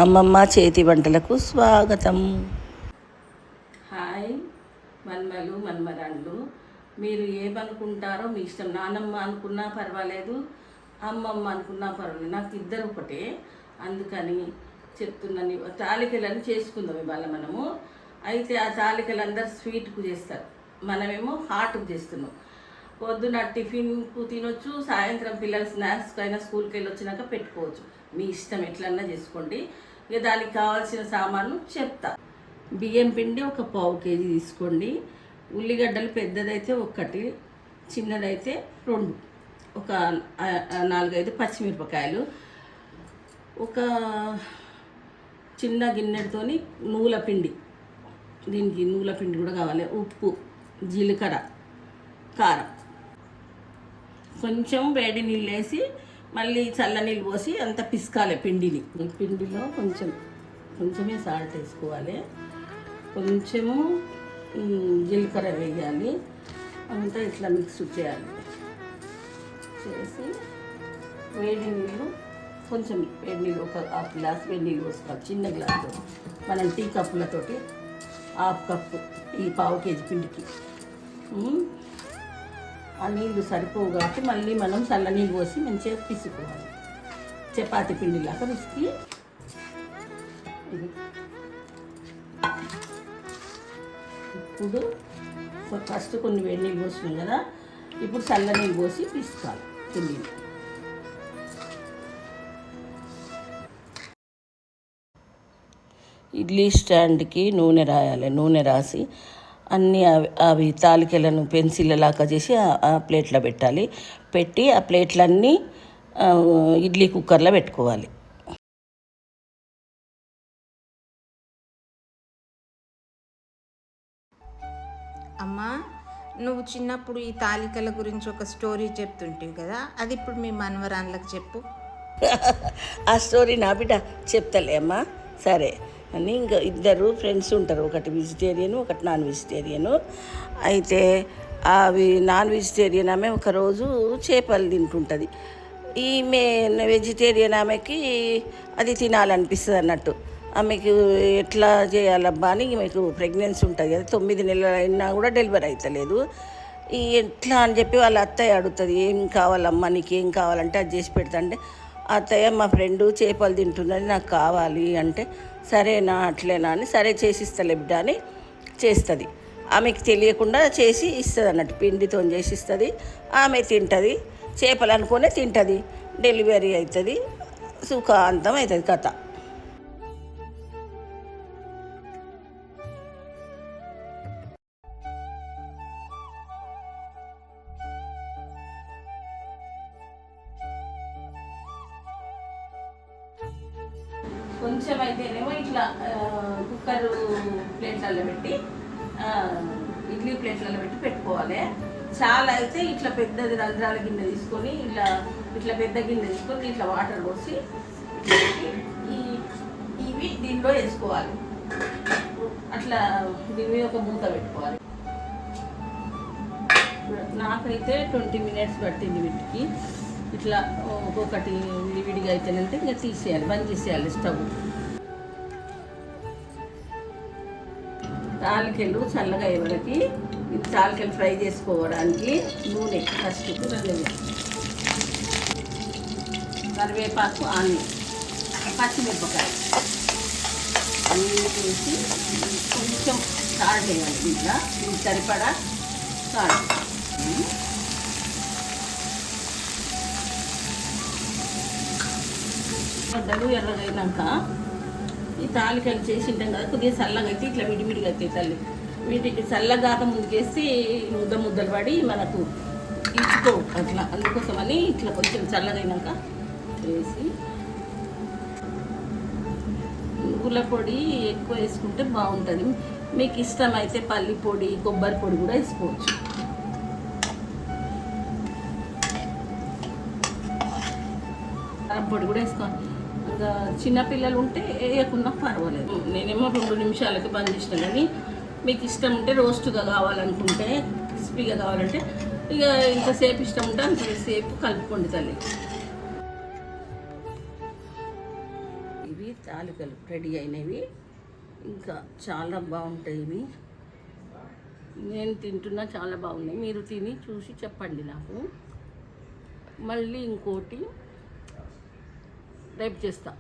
అమ్మమ్మ చేతి వంటలకు స్వాగతం. హాయ్ మన్మలు మన్మరాళ్ళు, మీరు ఏమనుకుంటారో మీ ఇష్టం. నానమ్మ అనుకున్నా పర్వాలేదు, అమ్మమ్మ అనుకున్నా పర్వాలేదు, నాకు ఇద్దరు ఒకటే. అందుకని చెప్తున్నాను, తాలికలను చేసుకుందాం ఇవాళ మనము. అయితే ఆ తాలికలు అందరు స్వీట్కు చేస్తారు, మనమేమో హాట్కు చేస్తున్నాం. పొద్దున టిఫిన్కు తినొచ్చు, సాయంత్రం పిల్లలు స్నాక్స్కి అయినా స్కూల్కి వెళ్ళి వచ్చినాక పెట్టుకోవచ్చు. మీ ఇష్టం, ఎట్లన్నా చేసుకోండి. ఇక దానికి కావాల్సిన సామాన్లు చెప్తా. బియ్యం పిండి ఒక 1/2 కేజీ తీసుకోండి. ఉల్లిగడ్డలు పెద్దదైతే 1, చిన్నదైతే 2, ఒక 4-5 పచ్చిమిరపకాయలు, ఒక చిన్న గిన్నెతోని నువ్వుల పిండి, దీనికి నువ్వుల పిండి కూడా కావాలి, ఉప్పు, జీలకర్ర, కారం, కొంచెం వేడి నీళ్ళు వేసి మళ్ళీ చల్ల నీళ్ళు పోసి అంత పిసకాలి పిండిని. ఈ పిండిలో కొంచెమే సాల్ట్ వేసుకోవాలి, కొంచెము జీలకర్ర వేయాలి, అంతా ఇట్లా మిక్స్ చేయాలి. చేసి వేడి నీళ్ళు, కొంచెం వేడి నీళ్ళు, ఒక 1/2 గ్లాస్ వేడి నీళ్ళు పోసుకోవాలి. చిన్న గ్లాసు, మనం టీ కప్పులతోటి 1/2 కప్పు ఈ 1/2 కేజీ పిండికి. ఆ నీళ్ళు సరిపోవు కాబట్టి మళ్ళీ మనం చల్ల నీళ్ళు పోసి మంచిగా పిసుకోవాలి. చపాతీ పిండిలాగా పిసికి ఇప్పుడు ఫస్ట్ కొన్ని వేడి నీళ్ళు పోసినాం కదా, ఇప్పుడు చల్ల నీళ్ళు పోసి పిసుకోవాలి పిండిని. ఇడ్లీ స్టాండ్కి నూనె రాయాలి. నూనె రాసి అన్నీ అవి తాలికలను పెన్సిల్ లాగా చేసి ఆ ప్లేట్లో పెట్టాలి. పెట్టి ఆ ప్లేట్లన్నీ ఇడ్లీ కుక్కర్లో పెట్టుకోవాలి. అమ్మా, నువ్వు చిన్నప్పుడు ఈ తాలికల గురించి ఒక స్టోరీ చెప్తుంటివి కదా, అది ఇప్పుడు మీ మనవరాళ్ళకి చెప్పు. ఆ స్టోరీ నా బిడ్డ చెప్తలే అమ్మా. సరే అని, ఇంకా 2 ఫ్రెండ్స్ ఉంటారు, ఒకటి వెజిటేరియను, ఒకటి నాన్ వెజిటేరియను. అయితే అవి నాన్ వెజిటేరియన్ ఆమె ఒకరోజు చేపలు తింటుంటుంది. ఈమె వెజిటేరియన్ ఆమెకి అది తినాలనిపిస్తుంది అన్నట్టు. ఆమెకు ఎట్లా చేయాలబ్బా అని, ఈమెకు ప్రెగ్నెన్సీ ఉంటుంది కదా, 9 నెలలు అయినా కూడా డెలివరీ అవుతలేదు. ఎట్లా అని చెప్పి వాళ్ళ అత్తయ్య అడుగుతుంది, ఏం కావాలమ్మా, నీకు ఏం కావాలంటే అది చేసి పెడతా అంటే, అత్తయ్య మా ఫ్రెండు చేపలు తింటున్నది, నాకు కావాలి అంటే, సరేనా అట్లేనా అని, సరే చేసిస్తలే బిడ్డ అని చేస్తుంది. ఆమెకు తెలియకుండా చేసి ఇస్తుంది అన్నట్టు, పిండితో చేసి ఇస్తుంది. ఆమె తింటుంది, చేపలు అనుకునే తింటుంది, డెలివరీ అవుతుంది, సుఖాంతం అవుతుంది కథ. కొంచెం అయితేనేమో ఇట్లా కుక్కర్ ప్లేట్లలో పెట్టి, ఇడ్లీ ప్లేట్లలో పెట్టి పెట్టుకోవాలి. చాలా అయితే ఇట్లా పెద్దది రంధ్రాల గిన్నె తీసుకొని, ఇట్లా పెద్ద గిన్నె తీసుకొని ఇట్లా వాటర్ పోసి ఇవి దీంట్లో వేసుకోవాలి. అట్లా దీని మీద ఒక మూత పెట్టుకోవాలి. నాకైతే 20 మినిట్స్ పట్టింది వీటికి. ఇట్లా ఒక్కొక్కటి విడిగా అయితేనంటే ఇంకా తీసేయాలి, బంద్ చేసేయాలి స్టవ్. తాలికలు చల్లగా అయ్యేవరకి, ఇది తాలికలు ఫ్రై చేసుకోవడానికి నూనె ఫస్ట్ కరివేపాకు, ఆనియన్, పచ్చిమిరపకాయ అన్నీ వేసి కొంచెం సాల్ట్ వేయాలి. ఇట్లా ఇది సరిపడా సాల్ట్. గడ్డలు ఎర్రగైనాక ఈ తాలికలు చేసి ఉంటాం కదా, కొద్దిగా చల్లగా అయితే ఇట్లా విడివిడిగా అవుతాయి తల్లి. వీటికి చల్లగాక ముందుకేసి ముద్దలు పడి మనకు ఇచ్చుకో అట్లా. అందుకోసమని ఇట్లా కొంచెం చల్లగైనాక వేసి, నువ్వుల పొడి ఎక్కువ వేసుకుంటే బాగుంటుంది. మీకు ఇష్టమైతే పల్లి పొడి, కొబ్బరి పొడి కూడా వేసుకోవచ్చు. కారం పొడి కూడా వేసుకోవాలి. ఇంకా చిన్నపిల్లలు ఉంటే వేయకుండా పర్వాలేదు. నేనేమో 2 నిమిషాలకి బంద్ చేసిన, కానీ మీకు ఇష్టం ఉంటే రోస్ట్గా కావాలనుకుంటే, క్రిస్పీగా కావాలంటే ఇక ఇంతసేపు ఇష్టం ఉంటే అంతసేపు కలుపుకోండి తల్లి. ఇవి తాలికలు రెడీ అయినవి. ఇంకా చాలా బాగుంటాయి ఇవి. నేను తింటున్నా, చాలా బాగున్నాయి. మీరు తిని చూసి చెప్పండి నాకు. మళ్ళీ ఇంకోటి రేపు చేస్తా.